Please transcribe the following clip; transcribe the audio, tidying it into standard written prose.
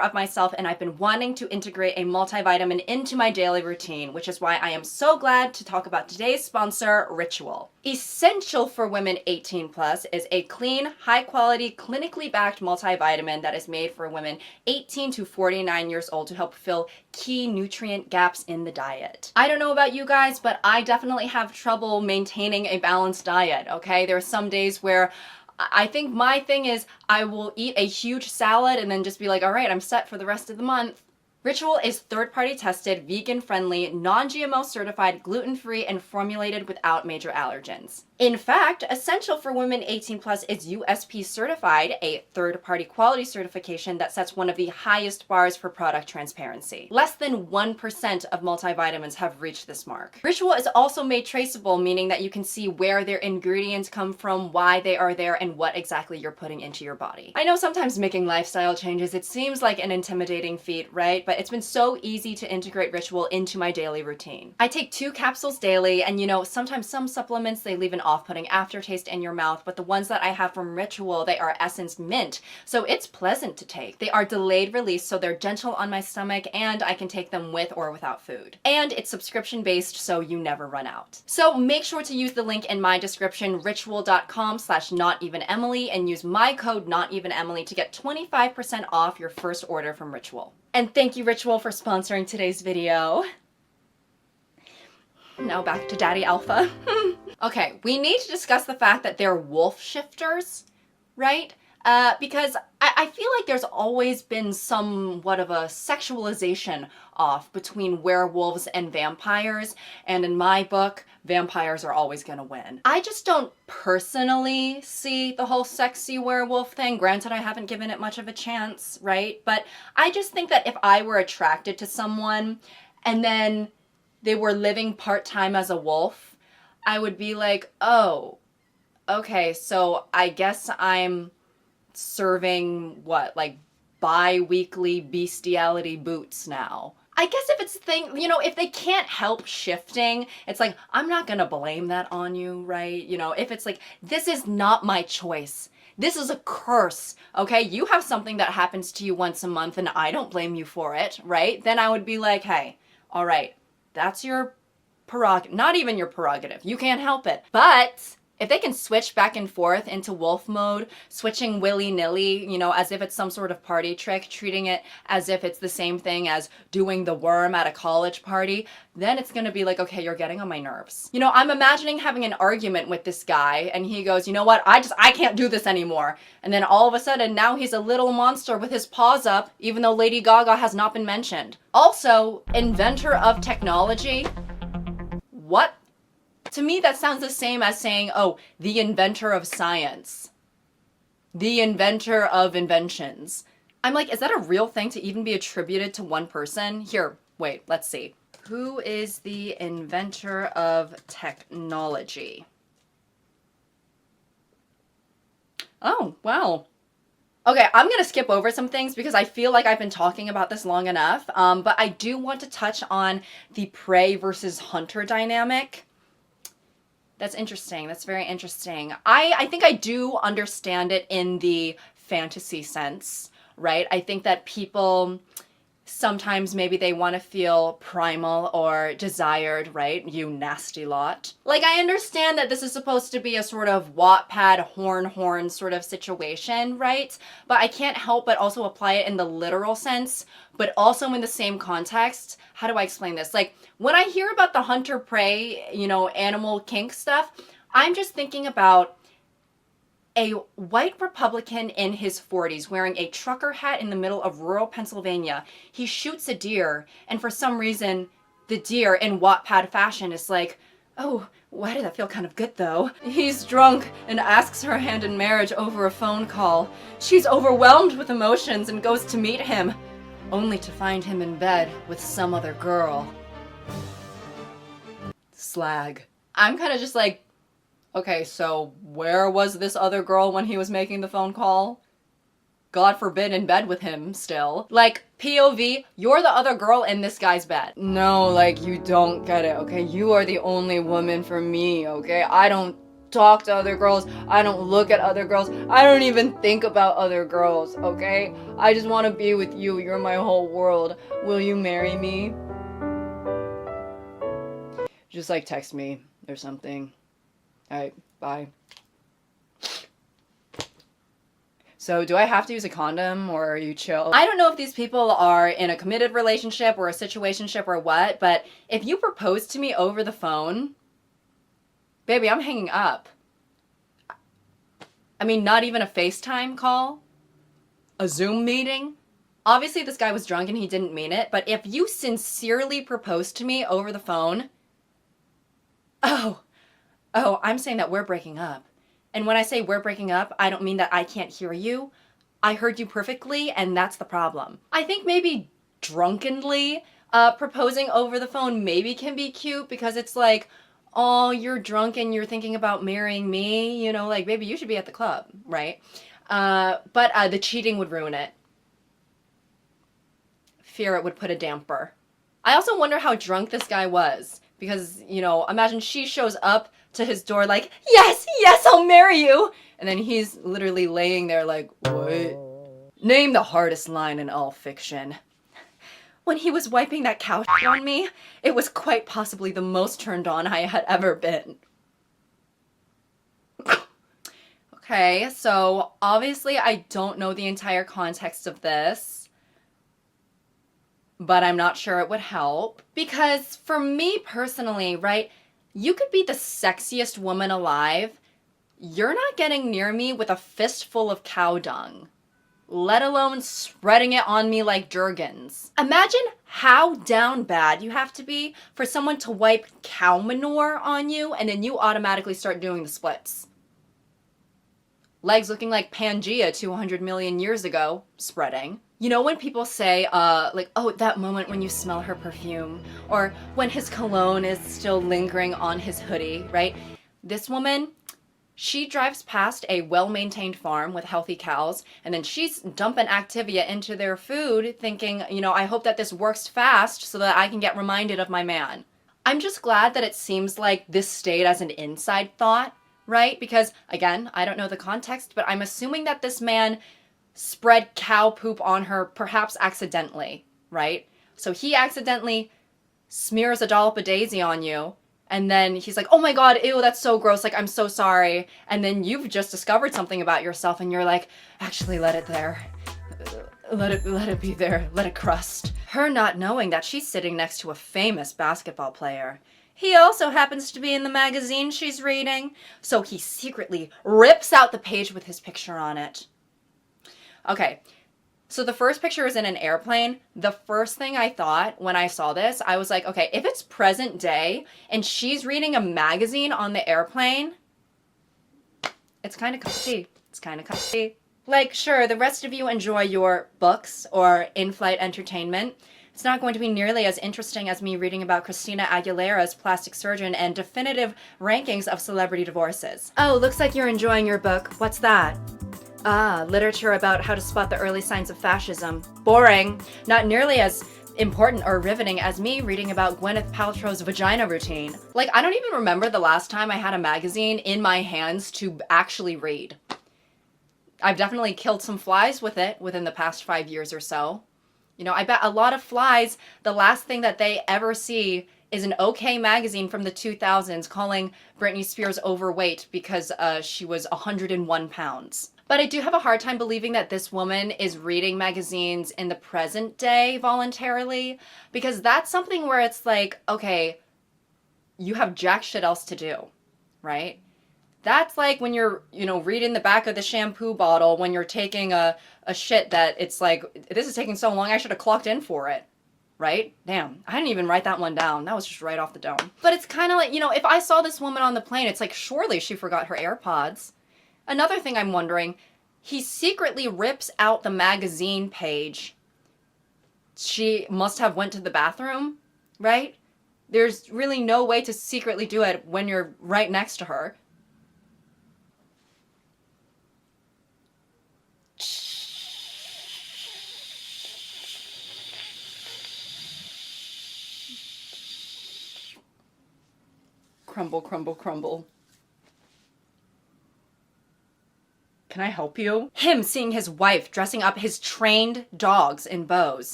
of myself, and I've been wanting to integrate a multivitamin into my daily routine, which is why I am so glad to talk about today's sponsor, Ritual. Essential for women 18 plus is a clean, high quality, clinically backed multivitamin that is made for women 18 to 49 years old to help fill key nutrient gaps in the diet. I don't know about you guys, but I definitely have trouble maintaining a balanced diet, okay? There are some days where I think my thing is I will eat a huge salad and then just be like, all right, I'm set for the rest of the month. Ritual is third-party tested, vegan-friendly, non-GMO certified, gluten-free, and formulated without major allergens. In fact, Essential for Women 18 Plus is USP certified, a third-party quality certification that sets one of the highest bars for product transparency. Less than 1% of multivitamins have reached this mark. Ritual is also made traceable, meaning that you can see where their ingredients come from, why they are there, and what exactly you're putting into your body. I know sometimes making lifestyle changes, it seems like an intimidating feat, right? But it's been so easy to integrate Ritual into my daily routine. I take 2 capsules daily, and sometimes some supplements, they leave an off-putting aftertaste in your mouth, but the ones that I have from Ritual, they are essence mint, so it's pleasant to take. They are delayed release, so they're gentle on my stomach, and I can take them with or without food. And it's subscription-based, so you never run out. So make sure to use the link in my description, ritual.com/notevenemily, and use my code notevenemily to get 25% off your first order from Ritual. And thank you, Ritual, for sponsoring today's video. Now back to Daddy Alpha. Okay, we need to discuss the fact that they're wolf shifters, right? Because I feel like there's always been somewhat of a sexualization off between werewolves and vampires, and in my book, vampires are always gonna win. I just don't personally see the whole sexy werewolf thing. Granted, I haven't given it much of a chance, right? But I just think that if I were attracted to someone and then they were living part-time as a wolf, I would be like, oh, okay, so I guess I'm serving like bi-weekly bestiality boots now. I guess if it's the thing, if they can't help shifting, it's like, I'm not gonna blame that on you, right? If it's like, this is not my choice. This is a curse, okay? You have something that happens to you once a month and I don't blame you for it, right? Then I would be like, hey, all right, that's your prerogative. Not even your prerogative. You can't help it. But if they can switch back and forth into wolf mode, switching willy-nilly, as if it's some sort of party trick, treating it as if it's the same thing as doing the worm at a college party, then it's gonna be like, okay, you're getting on my nerves. I'm imagining having an argument with this guy and he goes, you know what, I can't do this anymore. And then all of a sudden, now he's a little monster with his paws up, even though Lady Gaga has not been mentioned. Also, inventor of technology. What? To me, that sounds the same as saying, oh, the inventor of science. The inventor of inventions. I'm like, is that a real thing to even be attributed to one person? Here, wait, let's see. Who is the inventor of technology? Oh, wow. Okay, I'm gonna skip over some things because I feel like I've been talking about this long enough, but I do want to touch on the prey versus hunter dynamic. That's interesting. That's very interesting. I think I do understand it in the fantasy sense, right? I think that people sometimes maybe they want to feel primal or desired, right? You nasty lot. Like, I understand that this is supposed to be a sort of Wattpad horn sort of situation, right? But I can't help but also apply it in the literal sense, but also in the same context. How do I explain this? Like, when I hear about the hunter-prey, animal kink stuff, I'm just thinking about a white Republican in his 40s wearing a trucker hat in the middle of rural Pennsylvania. He shoots a deer, and for some reason, the deer in Wattpad fashion is like, oh, why did that feel kind of good though? He's drunk and asks her hand in marriage over a phone call. She's overwhelmed with emotions and goes to meet him, only to find him in bed with some other girl. Slag. I'm kind of just like, okay, so where was this other girl when he was making the phone call? God forbid in bed with him still. Like, POV, you're the other girl in this guy's bed. No, like, you don't get it, okay? You are the only woman for me, okay? I don't talk to other girls. I don't look at other girls. I don't even think about other girls, okay? I just want to be with you. You're my whole world. Will you marry me? Just like text me or something. Alright, bye. So do I have to use a condom or are you chill? I don't know if these people are in a committed relationship or a situationship or what, but if you propose to me over the phone, baby, I'm hanging up. I mean, not even a FaceTime call? A Zoom meeting? Obviously this guy was drunk and he didn't mean it, but if you sincerely propose to me over the phone, oh, I'm saying that we're breaking up. And when I say we're breaking up, I don't mean that I can't hear you. I heard you perfectly, and that's the problem. I think maybe drunkenly proposing over the phone maybe can be cute because it's like, oh, you're drunk and you're thinking about marrying me, you know, like, baby, you should be at the club, right? But the cheating would ruin it. Fear it would put a damper. I also wonder how drunk this guy was because, you know, imagine she shows up to his door like, yes, I'll marry you. And then he's literally laying there like, what? Name the hardest line in all fiction. When he was wiping that cow on me, it was quite possibly the most turned on I had ever been. Okay, so obviously I don't know the entire context of this, but I'm not sure it would help. Because for me personally, right, you could be the sexiest woman alive. You're not getting near me with a fistful of cow dung, let alone spreading it on me like Jergens. Imagine how down bad you have to be for someone to wipe cow manure on you and then you automatically start doing the splits. Legs looking like Pangea 200 million years ago, spreading. You know when people say, like, oh, that moment when you smell her perfume, or when his cologne is still lingering on his hoodie, right? This woman, she drives past a well-maintained farm with healthy cows, and then she's dumping Activia into their food, thinking, you know, I hope that this works fast so that I can get reminded of my man. I'm just glad that it seems like this stayed as an inside thought, right? Because, again, I don't know the context, but I'm assuming that this man spread cow poop on her, perhaps accidentally, right? So he accidentally smears a dollop of Daisy on you, and then he's like, oh my god, ew, that's so gross, like, I'm so sorry. And then you've just discovered something about yourself, and you're like, actually, let it there. Let it be there. Let it crust. Her not knowing that she's sitting next to a famous basketball player. He also happens to be in the magazine she's reading, so he secretly rips out the page with his picture on it. Okay, so the first picture is in an airplane. The first thing I thought when I saw this, I was like, okay, if it's present day and she's reading a magazine on the airplane, it's kind of cuffy. It's kind of cuffy. Like, sure, the rest of you enjoy your books or in-flight entertainment. It's not going to be nearly as interesting as me reading about Christina Aguilera's plastic surgeon and definitive rankings of celebrity divorces. Oh, looks like you're enjoying your book. What's that? Ah, literature about how to spot the early signs of fascism. Boring. Not nearly as important or riveting as me reading about Gwyneth Paltrow's vagina routine. Like, I don't even remember the last time I had a magazine in my hands to actually read. I've definitely killed some flies with it within the past 5 years or so. You know, I bet a lot of flies, the last thing that they ever see is an OK magazine from the 2000s calling Britney Spears overweight because she was 101 pounds. But I do have a hard time believing that this woman is reading magazines in the present day voluntarily, because that's something where it's like, okay, you have jack shit else to do, right? That's like when you're, you know, reading the back of the shampoo bottle when you're taking a shit that it's like, this is taking so long, I should have clocked in for it, right? Damn, I didn't even write that one down. That was just right off the dome. But it's kind of like, you know, if I saw this woman on the plane, it's like, surely she forgot her AirPods. Another thing I'm wondering, he secretly rips out the magazine page. She must have went to the bathroom, right? There's really no way to secretly do it when you're right next to her. Crumble, crumble, crumble. can I help you? Him seeing his wife dressing up his trained dogs in bows.